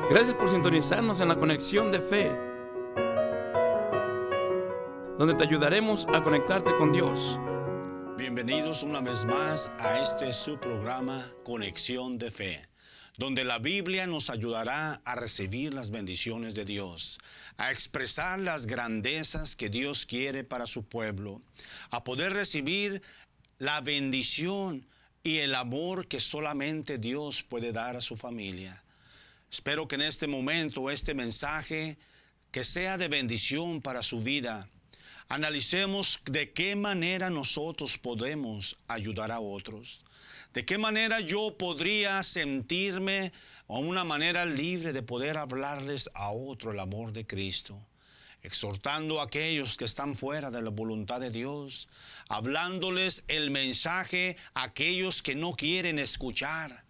Gracias por sintonizarnos en la Conexión de Fe, donde te ayudaremos a conectarte con Dios. Bienvenidos una vez más a este su programa Conexión de Fe, donde la Biblia nos ayudará a recibir las bendiciones de Dios, a expresar las grandezas que Dios quiere para su pueblo, a poder recibir la bendición y el amor que solamente Dios puede dar a su familia. Espero que en este momento este mensaje que sea de bendición para su vida. Analicemos de qué manera nosotros podemos ayudar a otros. De qué manera yo podría sentirme o una manera libre de poder hablarles a otro el amor de Cristo. Exhortando a aquellos que están fuera de la voluntad de Dios. Hablándoles el mensaje a aquellos que no quieren escuchar.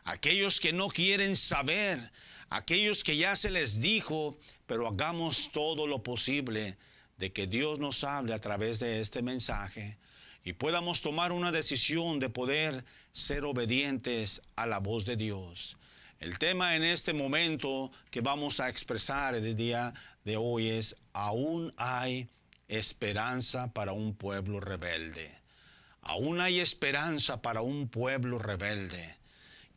Aquellos que no quieren saber. Aquellos que ya se les dijo, pero hagamos todo lo posible de que Dios nos hable a través de este mensaje y podamos tomar una decisión de poder ser obedientes a la voz de Dios. El tema en este momento que vamos a expresar el día de hoy es: aún hay esperanza para un pueblo rebelde. Aún hay esperanza para un pueblo rebelde.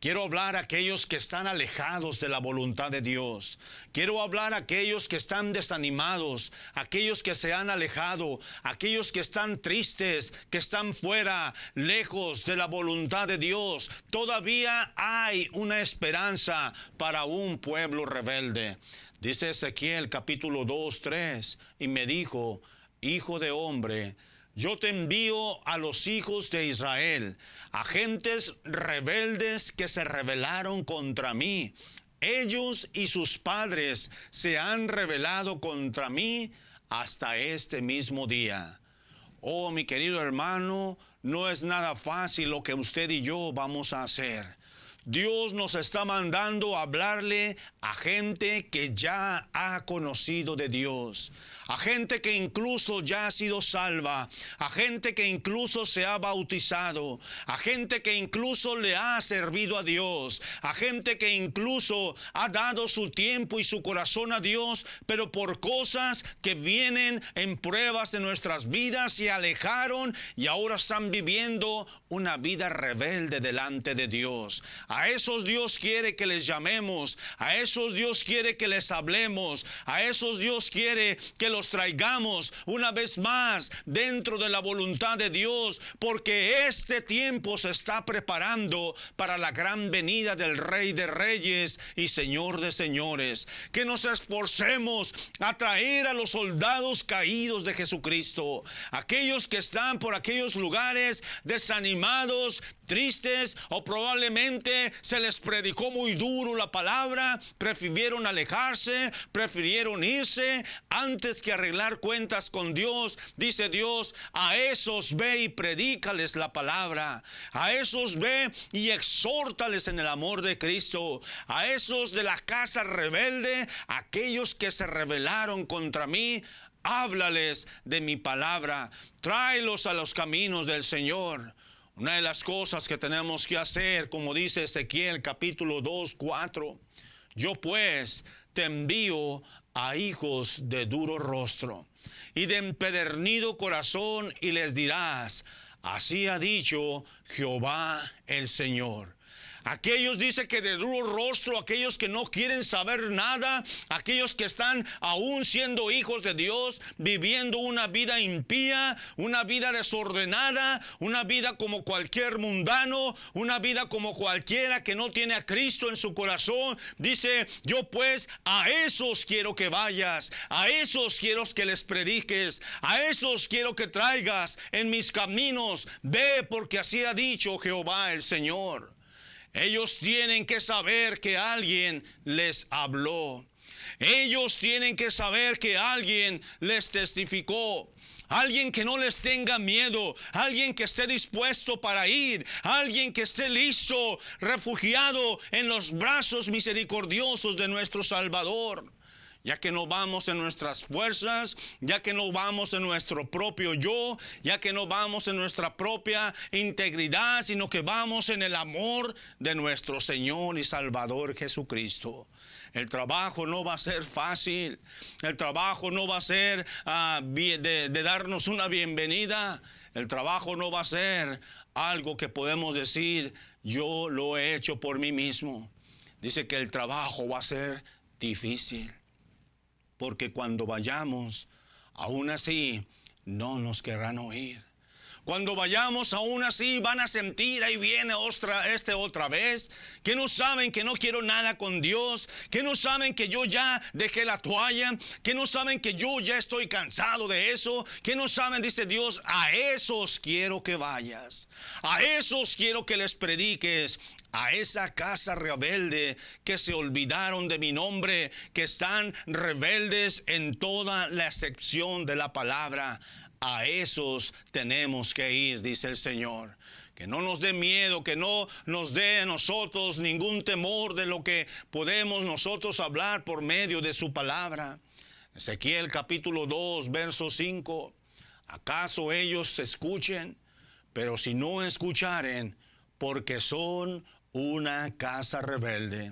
Quiero hablar a aquellos que están alejados de la voluntad de Dios. Quiero hablar a aquellos que están desanimados, aquellos que se han alejado, aquellos que están tristes, que están fuera, lejos de la voluntad de Dios. Todavía hay una esperanza para un pueblo rebelde. Dice Ezequiel capítulo 2, 3, y me dijo: hijo de hombre, yo te envío a los hijos de Israel, a gentes rebeldes que se rebelaron contra mí. Ellos y sus padres se han rebelado contra mí hasta este mismo día. Oh, mi querido hermano, no es nada fácil lo que usted y yo vamos a hacer. Dios nos está mandando a hablarle a gente que ya ha conocido de Dios, a gente que incluso ya ha sido salva, a gente que incluso se ha bautizado, a gente que incluso le ha servido a Dios, a gente que incluso ha dado su tiempo y su corazón a Dios, pero por cosas que vienen en pruebas de nuestras vidas se alejaron y ahora están viviendo una vida rebelde delante de Dios. A esos Dios quiere que les llamemos, a esos Dios quiere que les hablemos, a esos Dios quiere que los traigamos una vez más dentro de la voluntad de Dios, porque este tiempo se está preparando para la gran venida del Rey de Reyes y Señor de Señores. Que nos esforcemos a traer a los soldados caídos de Jesucristo, aquellos que están por aquellos lugares desanimados, tristes, o probablemente se les predicó muy duro la palabra, prefirieron alejarse, prefirieron irse antes que arreglar cuentas con Dios. Dice Dios: a esos ve y predícales la palabra, a esos ve y exhórtales en el amor de Cristo, a esos de la casa rebelde, aquellos que se rebelaron contra mí, háblales de mi palabra, tráelos a los caminos del Señor. Una de las cosas que tenemos que hacer, como dice Ezequiel capítulo 2, 4, yo pues te envío a hijos de duro rostro y de empedernido corazón, y les dirás: así ha dicho Jehová el Señor. Aquellos, dice, que de duro rostro, aquellos que no quieren saber nada, aquellos que están aún siendo hijos de Dios, viviendo una vida impía, una vida desordenada, una vida como cualquier mundano, una vida como cualquiera que no tiene a Cristo en su corazón. Dice: yo pues a esos quiero que vayas, a esos quiero que les prediques, a esos quiero que traigas en mis caminos. Ve, porque así ha dicho Jehová el Señor. Ellos tienen que saber que alguien les habló. Ellos tienen que saber que alguien les testificó. Alguien que no les tenga miedo, alguien que esté dispuesto para ir, alguien que esté listo, refugiado en los brazos misericordiosos de nuestro Salvador. ya que no vamos en nuestras fuerzas, ya que no vamos en nuestro propio yo, ya que no vamos en nuestra propia integridad, sino que vamos en el amor de nuestro Señor y Salvador Jesucristo. El trabajo no va a ser fácil, el trabajo no va a ser de darnos una bienvenida, el trabajo no va a ser algo que podemos decir, yo lo he hecho por mí mismo. Dice que el trabajo va a ser difícil, porque cuando vayamos, aún así, no nos querrán oír. Cuando vayamos, aún así van a sentir, ahí viene otra vez, que no saben que no quiero nada con Dios, que no saben que yo ya dejé la toalla, que no saben que yo ya estoy cansado de eso, que no saben, dice Dios, a esos quiero que vayas, a esos quiero que les prediques, a esa casa rebelde que se olvidaron de mi nombre, que están rebeldes en toda la acepción de la palabra. A esos tenemos que ir, dice el Señor. Que no nos dé miedo, que no nos dé a nosotros ningún temor de lo que podemos nosotros hablar por medio de su palabra. Ezequiel capítulo 2, verso 5. ¿Acaso ellos escuchen? Pero si no escucharen, porque son una casa rebelde,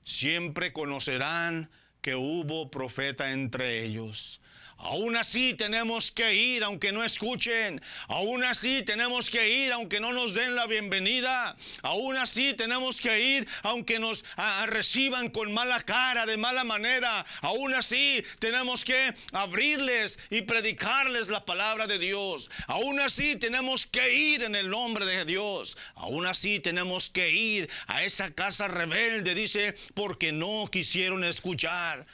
siempre conocerán que hubo profeta entre ellos. Aún así tenemos que ir aunque no escuchen. Aún así tenemos que ir aunque no nos den la bienvenida. Aún así tenemos que ir aunque nos reciban con mala cara, de mala manera. Aún así tenemos que abrirles y predicarles la palabra de Dios. Aún así tenemos que ir en el nombre de Dios. Aún así tenemos que ir a esa casa rebelde, dice, porque no quisieron escuchar.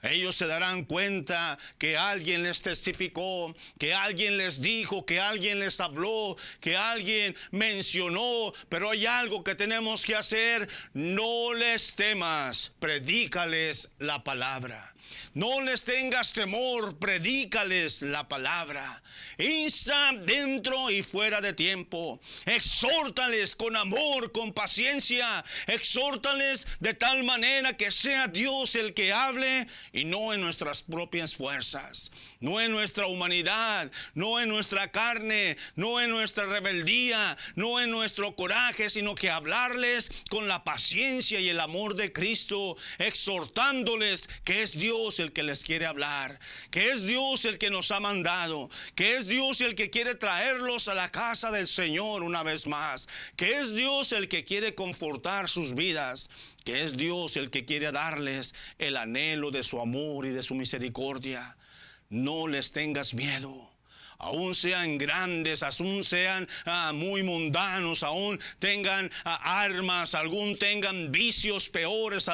Ellos se darán cuenta que alguien les testificó, que alguien les dijo, que alguien les habló, que alguien mencionó. Pero hay algo que tenemos que hacer. No les temas, predícales la palabra. No les tengas temor, predícales la palabra. Insta dentro y fuera de tiempo. Exhórtales con amor, con paciencia. Exhórtales de tal manera que sea Dios el que hable y no en nuestras propias fuerzas, no en nuestra humanidad, no en nuestra carne, no en nuestra rebeldía, no en nuestro coraje, sino que hablarles con la paciencia y el amor de Cristo, exhortándoles que es Dios el que les quiere hablar, que es Dios el que nos ha mandado, que es Dios el que quiere traerlos a la casa del Señor una vez más, que es Dios el que quiere confortar sus vidas, que es Dios el que quiere darles el anhelo de su amor y de su misericordia. No les tengas miedo. Aún sean grandes, aún sean muy mundanos, aún tengan armas, aún tengan vicios peores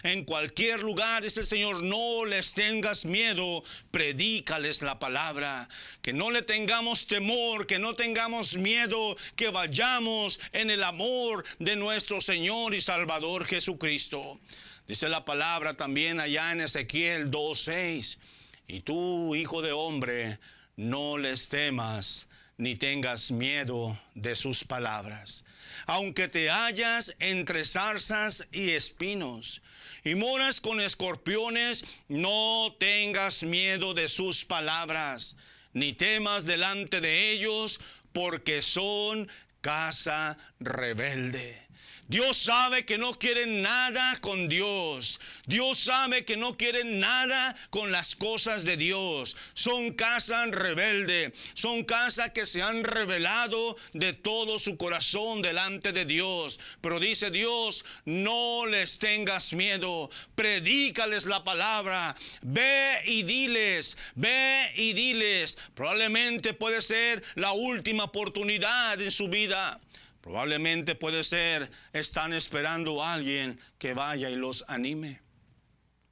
en cualquier lugar, dice el Señor, no les tengas miedo, predícales la palabra, que no le tengamos temor, que no tengamos miedo, que vayamos en el amor de nuestro Señor y Salvador Jesucristo. Dice la palabra también allá en Ezequiel 2:6, y tú, hijo de hombre, no les temas ni tengas miedo de sus palabras. Aunque te hallas entre zarzas y espinos y moras con escorpiones, no tengas miedo de sus palabras, ni temas delante de ellos, porque son casa rebelde. Dios sabe que no quieren nada con Dios. Dios sabe que no quieren nada con las cosas de Dios. Son casa rebelde. Son casa que se han rebelado de todo su corazón delante de Dios. Pero dice Dios, no les tengas miedo. Predícales la palabra. Ve y diles. Ve y diles. Probablemente puede ser la última oportunidad en su vida. Probablemente puede ser, están esperando a alguien que vaya y los anime.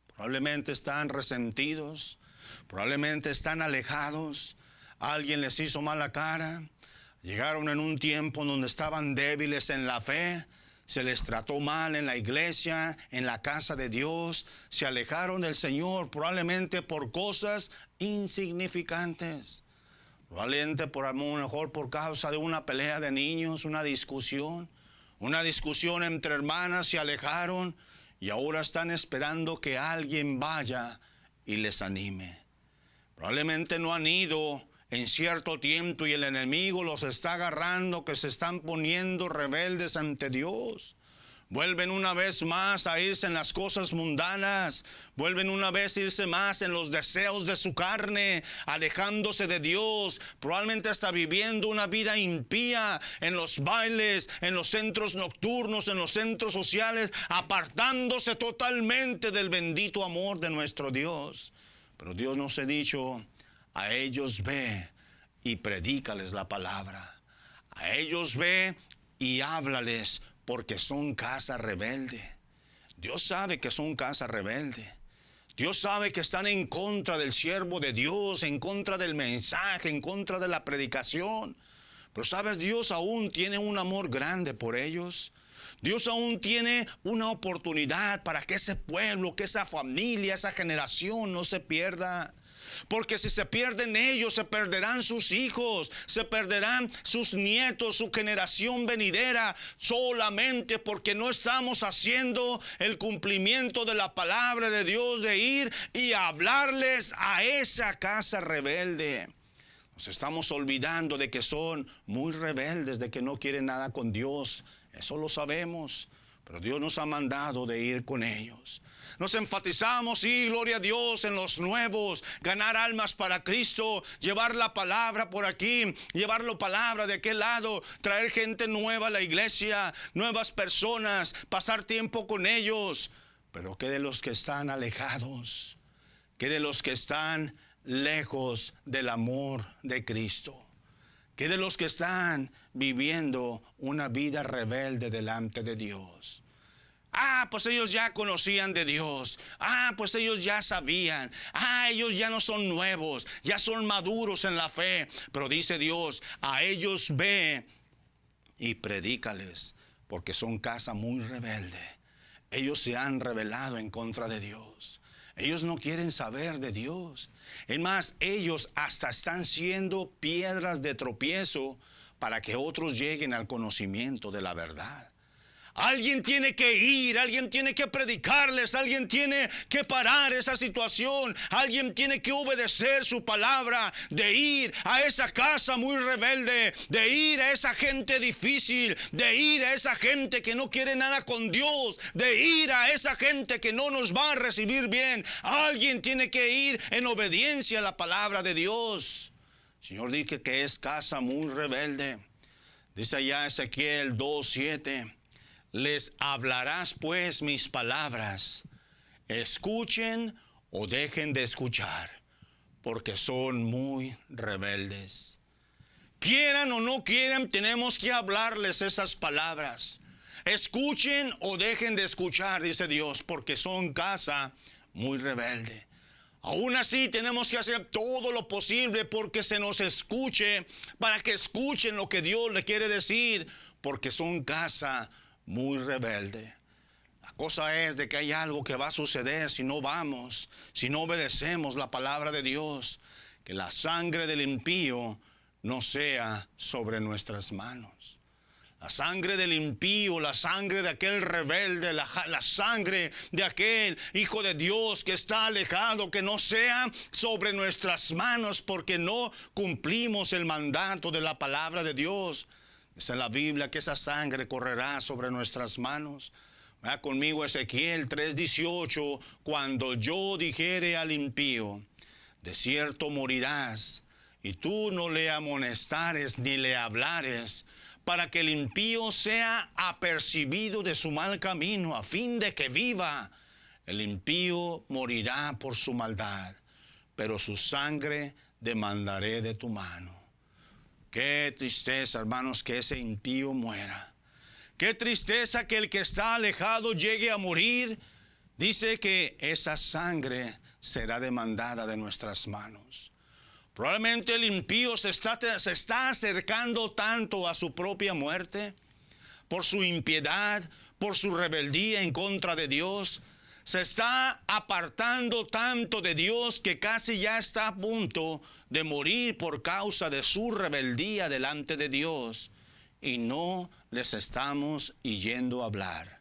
Probablemente están resentidos, probablemente están alejados, alguien les hizo mala cara, llegaron en un tiempo donde estaban débiles en la fe, se les trató mal en la iglesia, en la casa de Dios, se alejaron del Señor probablemente por cosas insignificantes. Probablemente por a lo mejor por causa de una pelea de niños, una discusión entre hermanas, se alejaron y ahora están esperando que alguien vaya y les anime. Probablemente no han ido en cierto tiempo y el enemigo los está agarrando, que se están poniendo rebeldes ante Dios. Vuelven una vez más a irse en las cosas mundanas. Vuelven una vez a irse más en los deseos de su carne, alejándose de Dios. Probablemente hasta viviendo una vida impía en los bailes, en los centros nocturnos, en los centros sociales, apartándose totalmente del bendito amor de nuestro Dios. Pero Dios nos ha dicho: a ellos ve y predícales la palabra. A ellos ve y háblales, porque son casa rebelde. Dios sabe que son casa rebelde. Dios sabe que están en contra del siervo de Dios, en contra del mensaje, en contra de la predicación. Pero sabes, Dios aún tiene un amor grande por ellos. Dios aún tiene una oportunidad para que ese pueblo, que esa familia, esa generación no se pierda. Porque si se pierden ellos, se perderán sus hijos, se perderán sus nietos, su generación venidera, solamente porque no estamos haciendo el cumplimiento de la palabra de Dios, de ir y hablarles a esa casa rebelde. Nos estamos olvidando de que son muy rebeldes, de que no quieren nada con Dios. Eso lo sabemos, pero Dios nos ha mandado de ir con ellos. Nos enfatizamos, sí, gloria a Dios, en los nuevos, ganar almas para Cristo, llevar la palabra por aquí, llevar la palabra de aquel lado, traer gente nueva a la iglesia, nuevas personas, pasar tiempo con ellos. Pero ¿qué de los que están alejados? ¿Qué de los que están lejos del amor de Cristo? ¿Qué de los que están viviendo una vida rebelde delante de Dios? Pues ellos ya conocían de Dios. Pues ellos ya sabían. Ellos ya no son nuevos, ya son maduros en la fe. Pero dice Dios: a ellos ve y predícales, porque son casa muy rebelde. Ellos se han rebelado en contra de Dios. Ellos no quieren saber de Dios. Es más, ellos hasta están siendo piedras de tropiezo para que otros lleguen al conocimiento de la verdad. Alguien tiene que ir, alguien tiene que predicarles, alguien tiene que parar esa situación, alguien tiene que obedecer su palabra, de ir a esa casa muy rebelde, de ir a esa gente difícil, de ir a esa gente que no quiere nada con Dios, de ir a esa gente que no nos va a recibir bien. Alguien tiene que ir en obediencia a la palabra de Dios. El Señor dice que es casa muy rebelde. Dice allá Ezequiel 2:7. Les hablarás pues mis palabras, escuchen o dejen de escuchar, porque son muy rebeldes. Quieran o no quieran, tenemos que hablarles esas palabras. Escuchen o dejen de escuchar, dice Dios, porque son casa muy rebelde. Aún así tenemos que hacer todo lo posible porque se nos escuche, para que escuchen lo que Dios le quiere decir, porque son casa muy rebelde. La cosa es de que hay algo que va a suceder si no vamos, si no obedecemos la palabra de Dios, que la sangre del impío no sea sobre nuestras manos. La sangre del impío, la sangre de aquel rebelde, la sangre de aquel hijo de Dios que está alejado, que no sea sobre nuestras manos, porque no cumplimos el mandato de la palabra de Dios. Dice en la Biblia que esa sangre correrá sobre nuestras manos. Vea conmigo Ezequiel 3:18. Cuando yo dijere al impío, de cierto morirás, y tú no le amonestares ni le hablares, para que el impío sea apercibido de su mal camino, a fin de que viva. El impío morirá por su maldad, pero su sangre demandaré de tu mano. Qué tristeza, hermanos, que ese impío muera. Qué tristeza que el que está alejado llegue a morir. Dice que esa sangre será demandada de nuestras manos. Probablemente el impío se está acercando tanto a su propia muerte por su impiedad, por su rebeldía en contra de Dios. Se está apartando tanto de Dios que casi ya está a punto de morir por causa de su rebeldía delante de Dios. Y no les estamos yendo a hablar.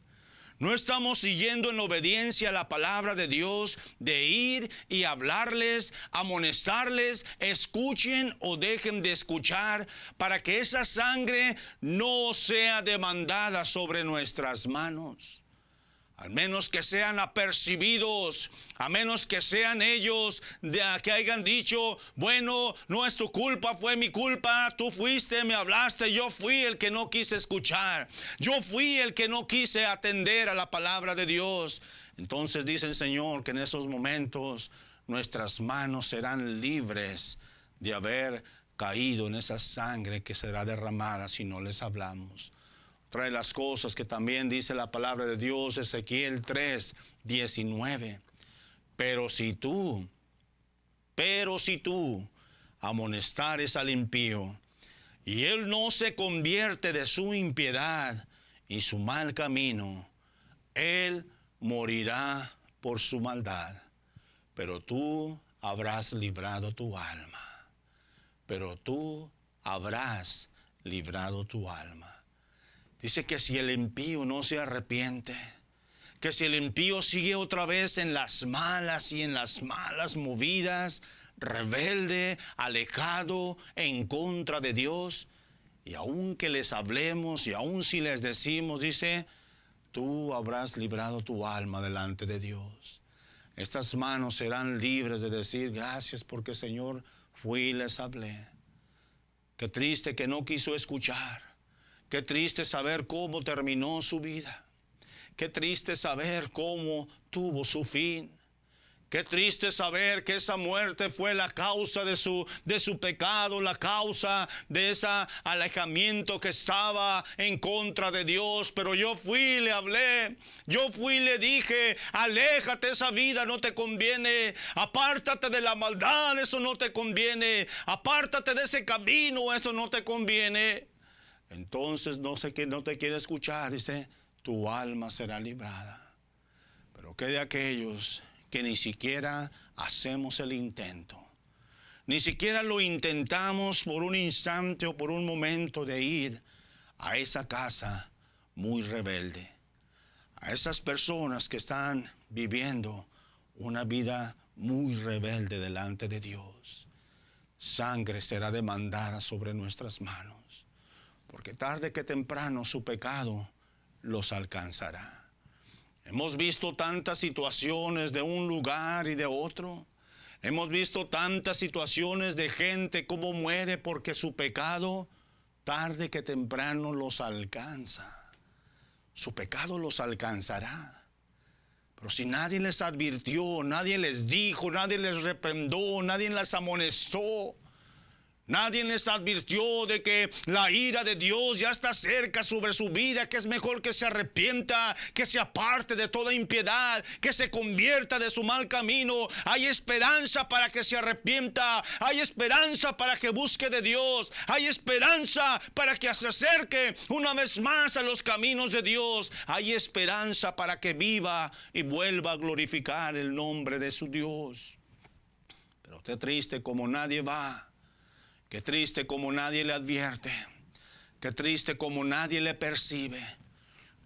No estamos siguiendo en obediencia a la palabra de Dios, de ir y hablarles, amonestarles, escuchen o dejen de escuchar, para que esa sangre no sea demandada sobre nuestras manos. Al menos que sean apercibidos, a menos que sean ellos que hayan dicho, bueno, no es tu culpa, fue mi culpa, tú fuiste, me hablaste, yo fui el que no quise escuchar, yo fui el que no quise atender a la palabra de Dios. Entonces dice el Señor que en esos momentos nuestras manos serán libres de haber caído en esa sangre que será derramada si no les hablamos. Otra de las cosas que también dice la palabra de Dios, Ezequiel 3:19. Pero si tú amonestares al impío, y él no se convierte de su impiedad y su mal camino, él morirá por su maldad, pero tú habrás librado tu alma. Pero tú habrás librado tu alma. Dice que si el impío no se arrepiente, que si el impío sigue otra vez en las malas y en las malas movidas, rebelde, alejado, en contra de Dios, y aun que les hablemos y aun si les decimos, dice, tú habrás librado tu alma delante de Dios. Estas manos serán libres de decir, gracias porque Señor, fui y les hablé. Qué triste que no quiso escuchar. Qué triste saber cómo terminó su vida. Qué triste saber cómo tuvo su fin. Qué triste saber que esa muerte fue la causa de su pecado, la causa de ese alejamiento que estaba en contra de Dios. Pero yo fui y le hablé, yo fui y le dije, aléjate, esa vida no te conviene, apártate de la maldad, eso no te conviene, apártate de ese camino, eso no te conviene. Entonces no sé quién no te quiere escuchar, dice, tu alma será librada. Pero ¿qué de aquellos que ni siquiera hacemos el intento? Ni siquiera lo intentamos por un instante o por un momento de ir a esa casa muy rebelde. A esas personas que están viviendo una vida muy rebelde delante de Dios. Sangre será demandada sobre nuestras manos. Porque tarde que temprano su pecado los alcanzará. Hemos visto tantas situaciones de un lugar y de otro. Hemos visto tantas situaciones de gente como muere porque su pecado tarde que temprano los alcanza. Su pecado los alcanzará. Pero si nadie les advirtió, nadie les dijo, nadie les reprendó, nadie les amonestó, nadie les advirtió de que la ira de Dios ya está cerca sobre su vida, que es mejor que se arrepienta, que se aparte de toda impiedad, que se convierta de su mal camino. Hay esperanza para que se arrepienta, hay esperanza para que busque de Dios, hay esperanza para que se acerque una vez más a los caminos de Dios, hay esperanza para que viva y vuelva a glorificar el nombre de su Dios. Pero qué triste como nadie va. Qué triste como nadie le advierte. Qué triste como nadie le percibe.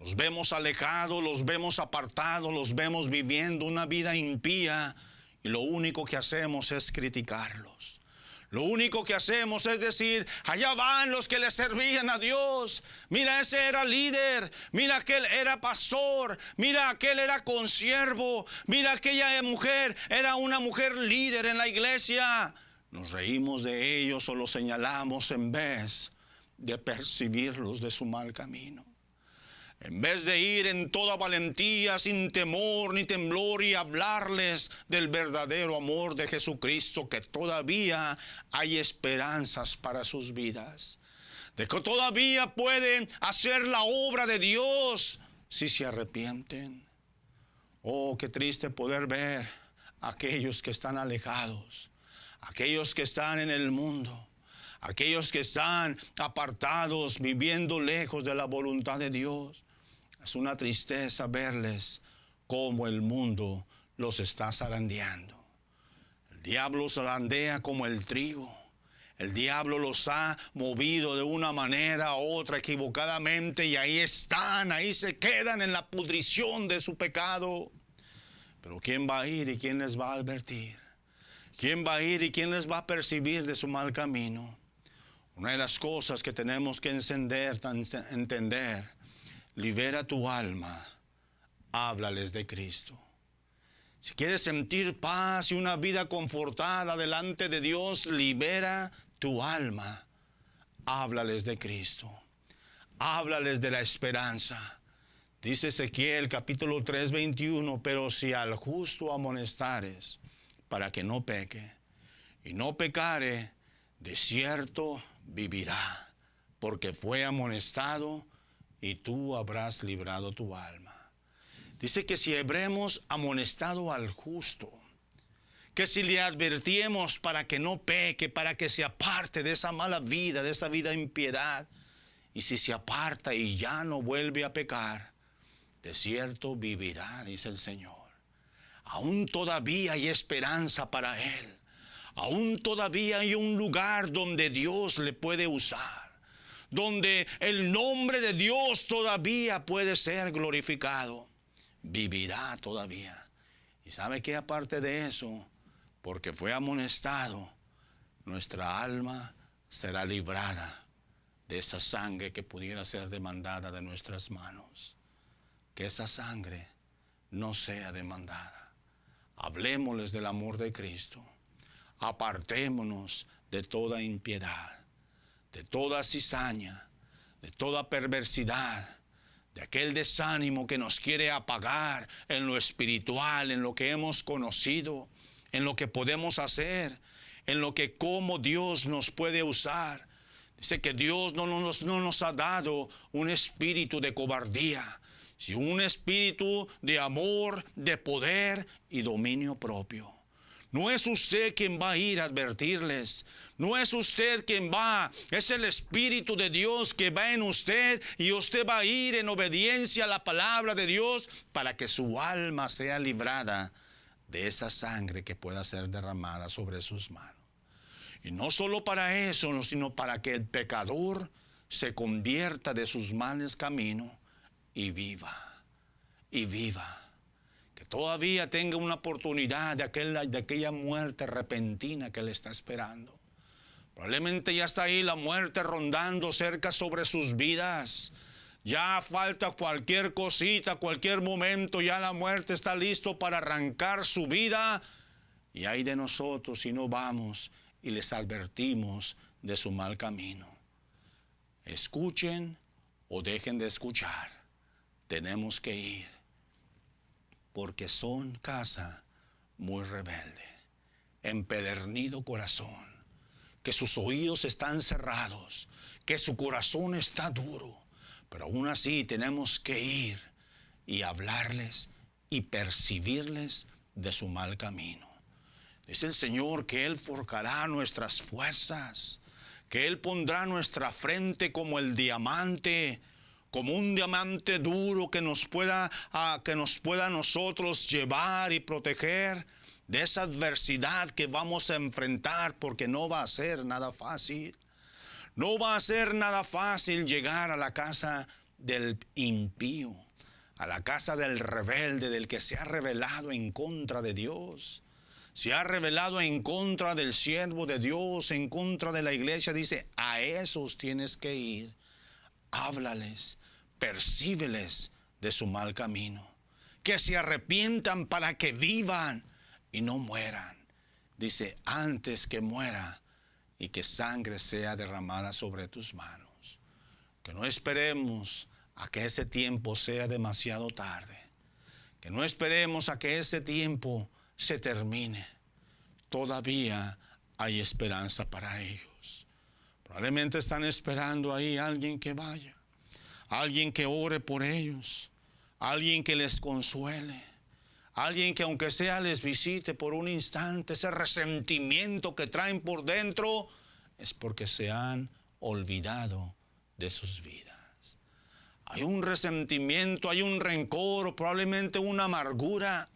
Los vemos alejados, los vemos apartados, los vemos viviendo una vida impía y lo único que hacemos es criticarlos. Lo único que hacemos es decir, allá van los que le servían a Dios. Mira, ese era líder. Mira, aquel era pastor. Mira, aquel era consiervo. Mira, aquella mujer era una mujer líder en la iglesia. Nos reímos de ellos o los señalamos en vez de percibirlos de su mal camino. En vez de ir en toda valentía, sin temor ni temblor y hablarles del verdadero amor de Jesucristo, que todavía hay esperanzas para sus vidas, de que todavía pueden hacer la obra de Dios si se arrepienten. Oh, qué triste poder ver a aquellos que están alejados, aquellos que están en el mundo, aquellos que están apartados, viviendo lejos de la voluntad de Dios. Es una tristeza verles cómo el mundo los está zarandeando. El diablo zarandea como el trigo. El diablo los ha movido de una manera u otra equivocadamente y ahí están, ahí se quedan en la pudrición de su pecado. Pero ¿quién va a ir y quién les va a advertir? ¿Quién va a ir y quién les va a percibir de su mal camino? Una de las cosas que tenemos que entender, libera tu alma, háblales de Cristo. Si quieres sentir paz y una vida confortada delante de Dios, libera tu alma, háblales de Cristo, háblales de la esperanza. Dice Ezequiel capítulo 3, 21, pero si al justo amonestares para que no peque, y no pecare, de cierto vivirá, porque fue amonestado y tú habrás librado tu alma. Dice que si habremos amonestado al justo, que si le advertimos para que no peque, para que se aparte de esa mala vida, de esa vida de impiedad, y si se aparta y ya no vuelve a pecar, de cierto vivirá, dice el Señor. Aún todavía hay esperanza para él. Aún todavía hay un lugar donde Dios le puede usar, donde el nombre de Dios todavía puede ser glorificado. Vivirá todavía. ¿Y sabe qué? Aparte de eso, porque fue amonestado, nuestra alma será librada de esa sangre que pudiera ser demandada de nuestras manos. Que esa sangre no sea demandada. Hablémosles del amor de Cristo. Apartémonos de toda impiedad, de toda cizaña, de toda perversidad, de aquel desánimo que nos quiere apagar en lo espiritual, en lo que hemos conocido, en lo que podemos hacer, en lo que como Dios nos puede usar. Dice que Dios no nos ha dado un espíritu de cobardía, sino un espíritu de amor, de poder y dominio propio. No es usted quien va a ir a advertirles. No es usted quien va. Es el Espíritu de Dios que va en usted y usted va a ir en obediencia a la palabra de Dios para que su alma sea librada de esa sangre que pueda ser derramada sobre sus manos. Y no solo para eso, sino para que el pecador se convierta de sus males caminos y viva. Y viva. Que todavía tenga una oportunidad de aquella muerte repentina que le está esperando. Probablemente ya está ahí la muerte rondando cerca sobre sus vidas. Ya falta cualquier cosita, cualquier momento, ya la muerte está listo para arrancar su vida. Y hay de nosotros si no vamos y les advertimos de su mal camino. Escuchen o dejen de escuchar. Tenemos que ir. Porque son casa muy rebelde, empedernido corazón, que sus oídos están cerrados, que su corazón está duro, pero aún así tenemos que ir y hablarles y percibirles de su mal camino. Dice el Señor que Él forjará nuestras fuerzas, que Él pondrá nuestra frente como el diamante, como un diamante duro que nos pueda a nosotros llevar y proteger de esa adversidad que vamos a enfrentar, porque no va a ser nada fácil. No va a ser nada fácil llegar a la casa del impío, a la casa del rebelde, del que se ha rebelado en contra de Dios. Se ha rebelado en contra del siervo de Dios, en contra de la iglesia. Dice, a esos tienes que ir. Háblales, percíbeles de su mal camino, que se arrepientan para que vivan y no mueran. Dice, antes que muera y que sangre sea derramada sobre tus manos. Que no esperemos a que ese tiempo sea demasiado tarde, que no esperemos a que ese tiempo se termine. Todavía hay esperanza para ellos. Probablemente están esperando ahí alguien que vaya, alguien que ore por ellos, alguien que les consuele, alguien que aunque sea les visite por un instante. Ese resentimiento que traen por dentro es porque se han olvidado de sus vidas. Hay un resentimiento, hay un rencor, probablemente una amargura,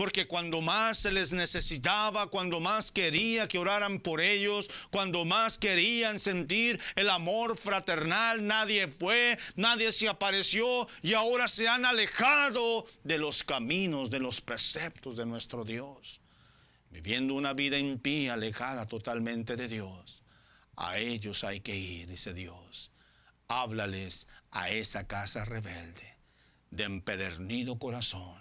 porque cuando más se les necesitaba, cuando más quería que oraran por ellos, cuando más querían sentir el amor fraternal, nadie fue, nadie se apareció, y ahora se han alejado de los caminos, de los preceptos de nuestro Dios, viviendo una vida impía, alejada totalmente de Dios. A ellos hay que ir, dice Dios. Háblales a esa casa rebelde, de empedernido corazón.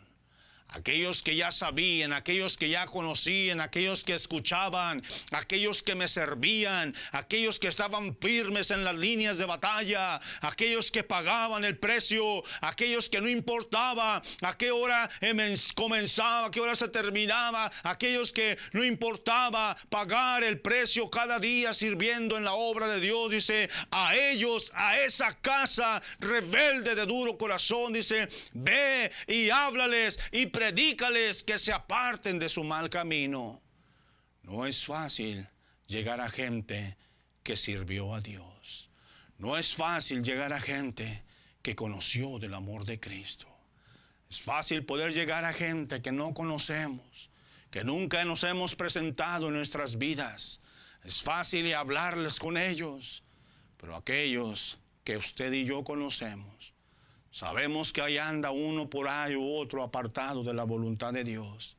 Aquellos que ya sabían, aquellos que ya conocían, aquellos que escuchaban, aquellos que me servían, aquellos que estaban firmes en las líneas de batalla, aquellos que pagaban el precio, aquellos que no importaba a qué hora comenzaba, a qué hora se terminaba, aquellos que no importaba pagar el precio cada día sirviendo en la obra de Dios. Dice, a ellos, a esa casa rebelde de duro corazón, dice, ve y háblales y predícales que se aparten de su mal camino. No es fácil llegar a gente que sirvió a Dios. No es fácil llegar a gente que conoció del amor de Cristo. Es fácil poder llegar a gente que no conocemos, que nunca nos hemos presentado en nuestras vidas. Es fácil hablarles con ellos, pero aquellos que usted y yo conocemos, sabemos que ahí anda uno por ahí u otro apartado de la voluntad de Dios.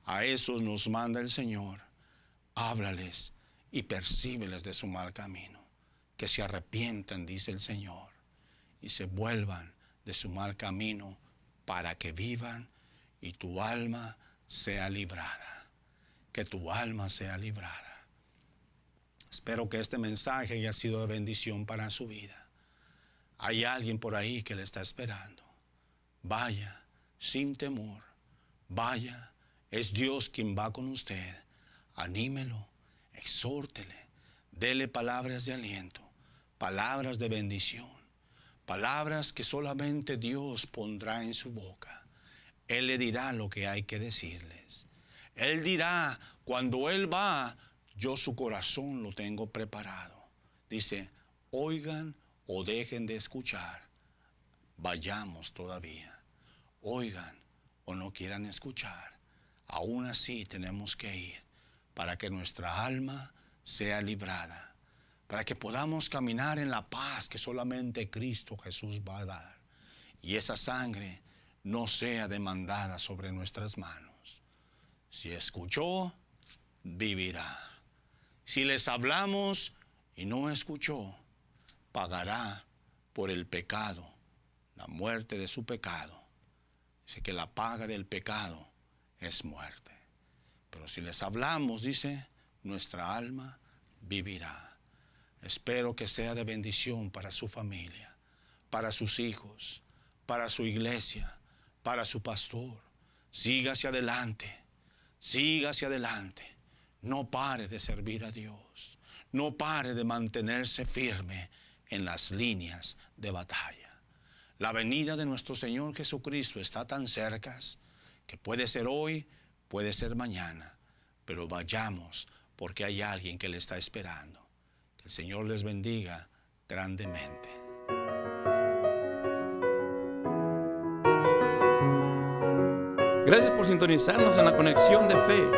A esos nos manda el Señor. Háblales y percíbeles de su mal camino. Que se arrepientan, dice el Señor, y se vuelvan de su mal camino para que vivan y tu alma sea librada. Que tu alma sea librada. Espero que este mensaje haya sido de bendición para su vida. Hay alguien por ahí que le está esperando. Vaya sin temor. Vaya, es Dios quien va con usted. Anímelo, exhórtele, dele palabras de aliento, palabras de bendición, palabras que solamente Dios pondrá en su boca. Él le dirá lo que hay que decirles. Él dirá, cuando Él va, yo su corazón lo tengo preparado. Dice, oigan o dejen de escuchar, vayamos todavía. Oigan o no quieran escuchar, aún así tenemos que ir para que nuestra alma sea librada, para que podamos caminar en la paz que solamente Cristo Jesús va a dar, y esa sangre no sea demandada sobre nuestras manos. Si escuchó, vivirá. Si les hablamos y no escuchó, pagará por el pecado, la muerte de su pecado. Dice que la paga del pecado es muerte. Pero si les hablamos, dice, nuestra alma vivirá. Espero que sea de bendición para su familia, para sus hijos, para su iglesia, para su pastor. Sígase adelante, sígase adelante. No pare de servir a Dios. No pare de mantenerse firme en las líneas de batalla. La venida de nuestro Señor Jesucristo está tan cerca que puede ser hoy, puede ser mañana, pero vayamos porque hay alguien que le está esperando. Que el Señor les bendiga grandemente. Gracias por sintonizarnos en la Conexión de Fe,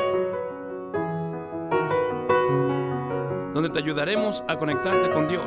donde te ayudaremos a conectarte con Dios.